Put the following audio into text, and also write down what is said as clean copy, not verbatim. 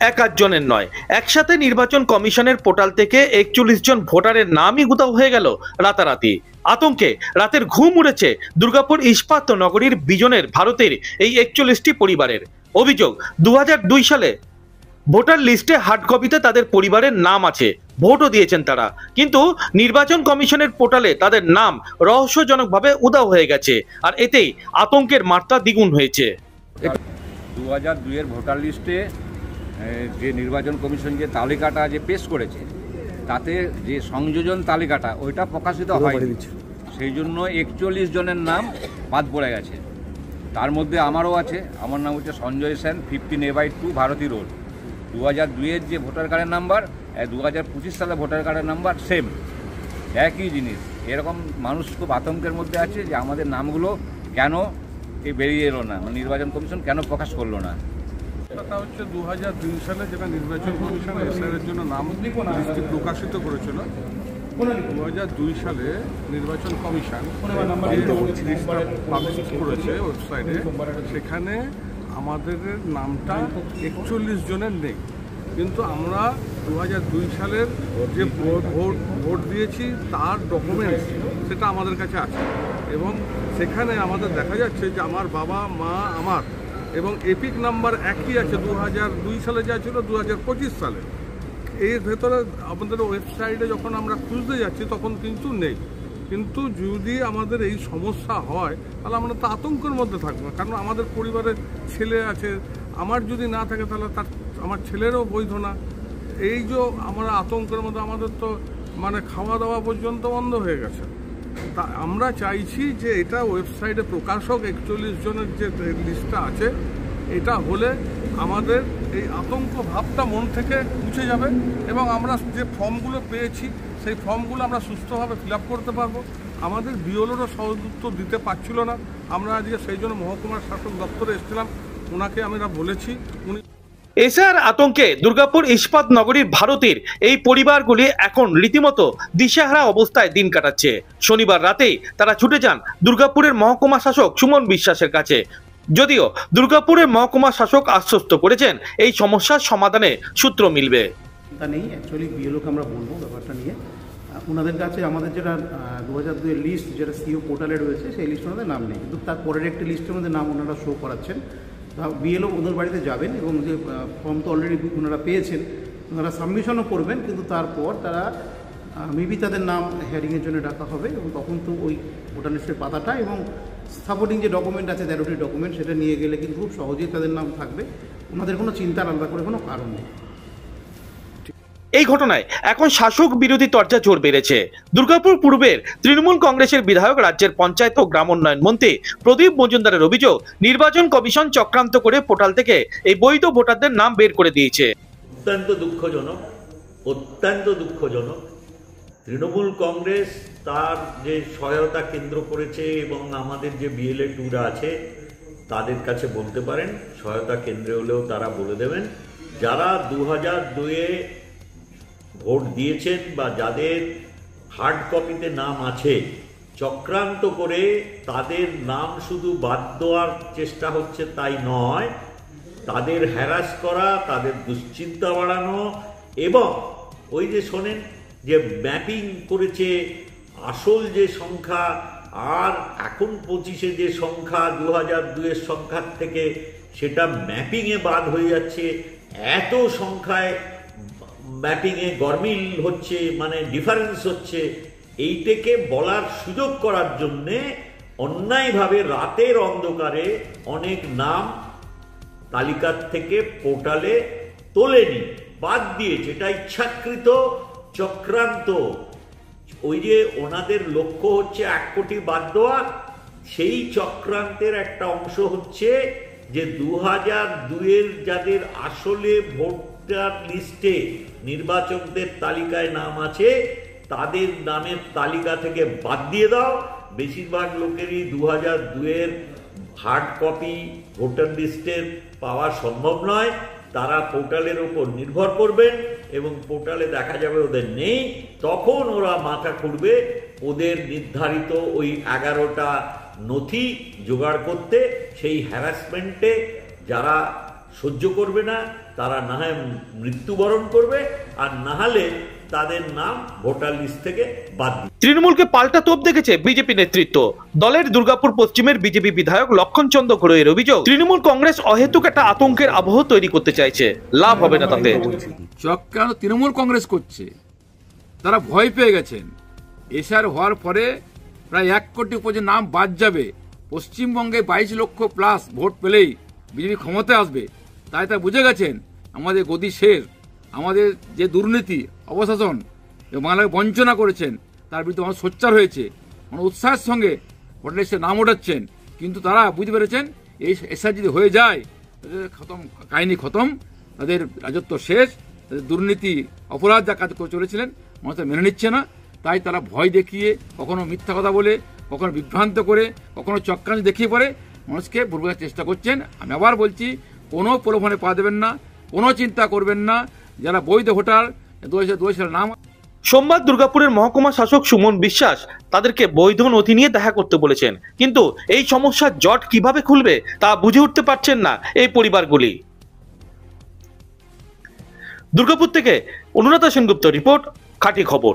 এক আধজনের নয়, একসাথে নির্বাচন কমিশনের পোর্টাল থেকে ৪১ জন ভোটারের নামই উধাও হয়ে গেল রাতারাতি। আতঙ্কে রাতের ঘুম উড়েছে দুর্গাপুর ইস্পাত নগরীর বিজনের ভারতের এই ৪১টি পরিবারের। অভিযোগ, ২০০২ সালে ভোটার লিস্টে হার্ড কপিতে তাদের পরিবারের নাম আছে, ভোটও দিয়েছেন তারা, কিন্তু নির্বাচন কমিশনের পোর্টালে তাদের নাম রহস্যজনকভাবে উধাও হয়ে গেছে। আর এতেই আতঙ্কের মাত্রা দ্বিগুণ হয়েছে। ২০০২ ভোটার লিস্টে যে নির্বাচন কমিশন যে তালিকাটা যে পেশ করেছে, তাতে যে সংযোজন তালিকাটা ওইটা প্রকাশিত হয়নি, সেই জন্য ৪১ জনের নাম বাদ পড়ে গেছে। তার মধ্যে আমারও আছে। আমার নাম হচ্ছে সঞ্জয় সেন, 15A/2 ভারতী রোড। ২০০২ যে ভোটার কার্ডের নাম্বার ২০২৫ সালে ভোটার কার্ডের নাম্বার সেম, একই জিনিস। এরকম মানুষ খুব আতঙ্কের মধ্যে আছে যে আমাদের নামগুলো কেন বেরিয়ে এলো না, নির্বাচন কমিশন কেন প্রকাশ করলো না। কথা হচ্ছে ২০০২ সালে যেটা নির্বাচন কমিশন এসআইয়ের জন্য নাম লিস্টটি প্রকাশিত করেছিল, ২০০২ সালে নির্বাচন কমিশন পাবলিশ করেছে ওয়েবসাইটে, সেখানে আমাদের নামটা ৪১ জনের নেই। কিন্তু আমরা ২০০২ সালের যে ভোট দিয়েছি তার ডকুমেন্টস সেটা আমাদের কাছে আছে, এবং সেখানে আমাদের দেখা যাচ্ছে যে আমার বাবা মা আমার এবং এপিক নাম্বার একই আছে ২০০২ সালে যা ছিল ২০২৫ সালে। এর ভেতরে আমাদের ওয়েবসাইটে যখন আমরা খুঁজতে যাচ্ছি তখন কিন্তু নেই। কিন্তু যদি আমাদের এই সমস্যা হয় তাহলে আমরা তো আতঙ্কের মধ্যে থাকবো, কারণ আমাদের পরিবারের ছেলে আছে, আমার যদি না থাকে তাহলে তার আমার ছেলেরও বৈধ না। এই যে আমরা আতঙ্কের মধ্যে, আমাদের তো মানে খাওয়া দাওয়া পর্যন্ত বন্ধ হয়ে গেছে। তা আমরা চাইছি যে এটা ওয়েবসাইটে প্রকাশক ৪১ জনের যে লিস্টটা আছে, এটা হলে আমাদের এই আতঙ্ক ভাবটা মন থেকে মুছে যাবে, এবং আমরা যে ফর্মগুলো পেয়েছি সেই ফর্মগুলো আমরা সুস্থভাবে ফিল আপ করতে পারবো। আমাদের বিএলওরও সদুত্তর দিতে পারছিল না। আমরা আজকে সেই জন্য মহকুমার শাসক দপ্তরে এসেছিলাম, ওনাকে আমরা বলেছি। উনি এসআর আতঙ্কে দুর্গাপুর ইস্পাত নগরীর ভারতের এই পরিবারগুলি এখন রীতিমতো দিশেহারা অবস্থায় দিন কাটাচ্ছে। শনিবার রাতেই তারা ছুটে যান দুর্গাপুরের মহকুমা শাসক সুমন বিশ্বাসের কাছে। যদিও দুর্গাপুরের মহকুমা শাসক আশ্বস্ত করেছেন এই সমস্যার সমাধানে সূত্র মিলবে। তা নেই, অ্যাকচুয়ালি বিএলওকে আমরা বলবো ব্যাপারটা নিয়ে। ওনাদের কাছে আমাদের যেটা ২০০২ লিস্ট যেটা সিও পোর্টালে রয়েছে, সেই লিস্টে ওনাদের নাম নেই, কিন্তু তার পরের একটি লিস্টের মধ্যে নাম ওনারা শো করাচ্ছেন। বিএলও ওদের বাড়িতে যাবেন এবং যে ফর্ম তো অলরেডি ওনারা পেয়েছেন, ওনারা সাবমিশনও করবেন, কিন্তু তারপর তারা মেবি তাদের নাম হিয়ারিংয়ের জন্য ডাকা হবে, এবং তখন তো ওই ভোটার লিস্টের পাতাটা এবং সাপোর্টিং যে ডকুমেন্ট আছে ১৩টি ডকুমেন্ট সেটা নিয়ে গেলে কিন্তু খুব সহজেই তাদের নাম থাকবে। ওনাদের কোনো চিন্তার আলাদা করে কোনো কারণ নেই। এই ঘটনায় এখন শাসক বিরোধী তরজা জোর বেড়েছে। দুর্গাপুর পূর্বের তৃণমূল কংগ্রেসের বিধায়ক রাজ্যের পঞ্চায়েত ও গ্রাম উন্নয়ন মন্ত্রী প্রদীপ মজুমদারের অভিযোগ, নির্বাচন কমিশন চক্রান্ত করে পোর্টাল থেকে এই বৈধ ভোটারদের নাম বের করে দিয়েছে। অত্যন্ত দুঃখজনক। তৃণমূল কংগ্রেস তার যে সহায়তা কেন্দ্র করেছে এবং আমাদের যে বিএলএ টুরা আছে তাদের কাছে বলতে পারেন, সহায়তা কেন্দ্রে হলেও তারা বলে দেবেন, যারা ২০০২-এ ভোট দিয়েছেন বা যাদের হার্ড কপিতে নাম আছে, চক্রান্ত করে তাদের নাম শুধু বাদ দেওয়ার চেষ্টা হচ্ছে তাই নয়, তাদের হ্যারাস করা, তাদের দুশ্চিন্তা বাড়ানো, এবং ওই যে শোনেন যে ম্যাপিং করেছে আসল যে সংখ্যা আর এখন ২৫-এ যে সংখ্যা ২০০২-এর সংখ্যার থেকে সেটা ম্যাপিংয়ে বাদ হয়ে যাচ্ছে। এত সংখ্যায় ম্যাপিংয়ে গরমিল হচ্ছে, মানে ডিফারেন্স হচ্ছে, এইটাকে বলার সুযোগ করার জন্যে অন্যায়ভাবে রাতের অন্ধকারে অনেক নাম তালিকার থেকে পোর্টালে তোলেনি, বাদ দিয়েছে। এটা ইচ্ছাকৃত চক্রান্ত। ওই যে ওনাদের লক্ষ্য হচ্ছে ১ কোটি বাদ দেওয়া, সেই চক্রান্তের একটা অংশ হচ্ছে যে ২০০২-এর যাদের আসলে ভোটার লিস্টে নির্বাচকদের তালিকায় নাম আছে তাদের নামের তালিকা থেকে বাদ দিয়ে দাও। বেশিরভাগ লোকেরই ২০০২-এর হার্ড কপি ভোটার লিস্টের পাওয়া সম্ভব নয়, তারা পোর্টালের উপর নির্ভর করবেন এবং পোর্টালে দেখা যাবে ওদের নেই, তখন ওরা মাথা খুঁড়বে ওদের নির্ধারিত ওই ১১টা নথি জোগাড় করতে। সেই হ্যারাসমেন্টে যারা সহ্য করবে না, তারা না হয় মৃত্যুবরণ করবে, আর না হলে তাদের নাম ভোটার লিস্ট থেকে বাদ দিবে। তৃণমূলকে পাল্টা তোপ দেখেছে বিজেপি নেতৃত্ব। দলের দুর্গাপুর পশ্চিমের বিজেপি বিধায়ক লক্ষণ চন্দ্র ঘোড়ইয়ের অভিযোগ, তৃণমূল কংগ্রেস অহেতুক একটা আতঙ্কের আবহ তৈরি করতে চাইছে, লাভ হবে না তাতে। চক্রান্ত তৃণমূল কংগ্রেস করছে, তারা ভয় পেয়ে গেছেন। এসআর হওয়ার পরে প্রায় 1 কোটি উপরে নাম বাদ যাবে। পশ্চিমবঙ্গে 22 লক্ষ প্লাস ভোট পেলেই বিজেপি ক্ষমতায় আসবে, তাই তা বুঝে গেছেন আমাদের গদি শেষ। আমাদের যে দুর্নীতি, অবশাসন, বাংলাকে বঞ্চনা করেছেন, তার বিরুদ্ধে মানুষ সোচ্চার হয়েছে, মানুষ উৎসাহের সঙ্গে ভোটার লিস্টে নাম ওঠাচ্ছেন। কিন্তু তারা বুঝতে পেরেছেন এই এসআর যদি হয়ে যায় তাদের খতম, কাহিনী খতম, তাদের রাজত্ব শেষ, তাদের দুর্নীতি অপরাধ যা কাজ করে চলেছিলেন মানুষ মেনে নিচ্ছে না। তাই তারা ভয় দেখিয়ে, কখনো মিথ্যা কথা বলে, কখনো বিভ্রান্ত করে, কখনো চক্রান্ত দেখিয়ে পরে মানুষকে ভুলবার চেষ্টা করছেন। আমি আবার বলছি, কোনো প্রলোভনে পা দেবেন না, কোনো চিন্তা করবেন না। যারা বৈধ ভোটার 2002 সালের নাম। সোমবার দুর্গাপুরের মহকুমা শাসক সুমন বিশ্বাস তাদেরকে বৈধ নথি নিয়ে দেখা করতে বলেছেন, কিন্তু এই সমস্যার জট কিভাবে খুলবে তা বুঝে উঠতে পারছেন না এই পরিবারগুলি। দুর্গাপুর থেকে অনুরাধা সেনগুপ্ত রিপোর্ট, খাঁটি খবর।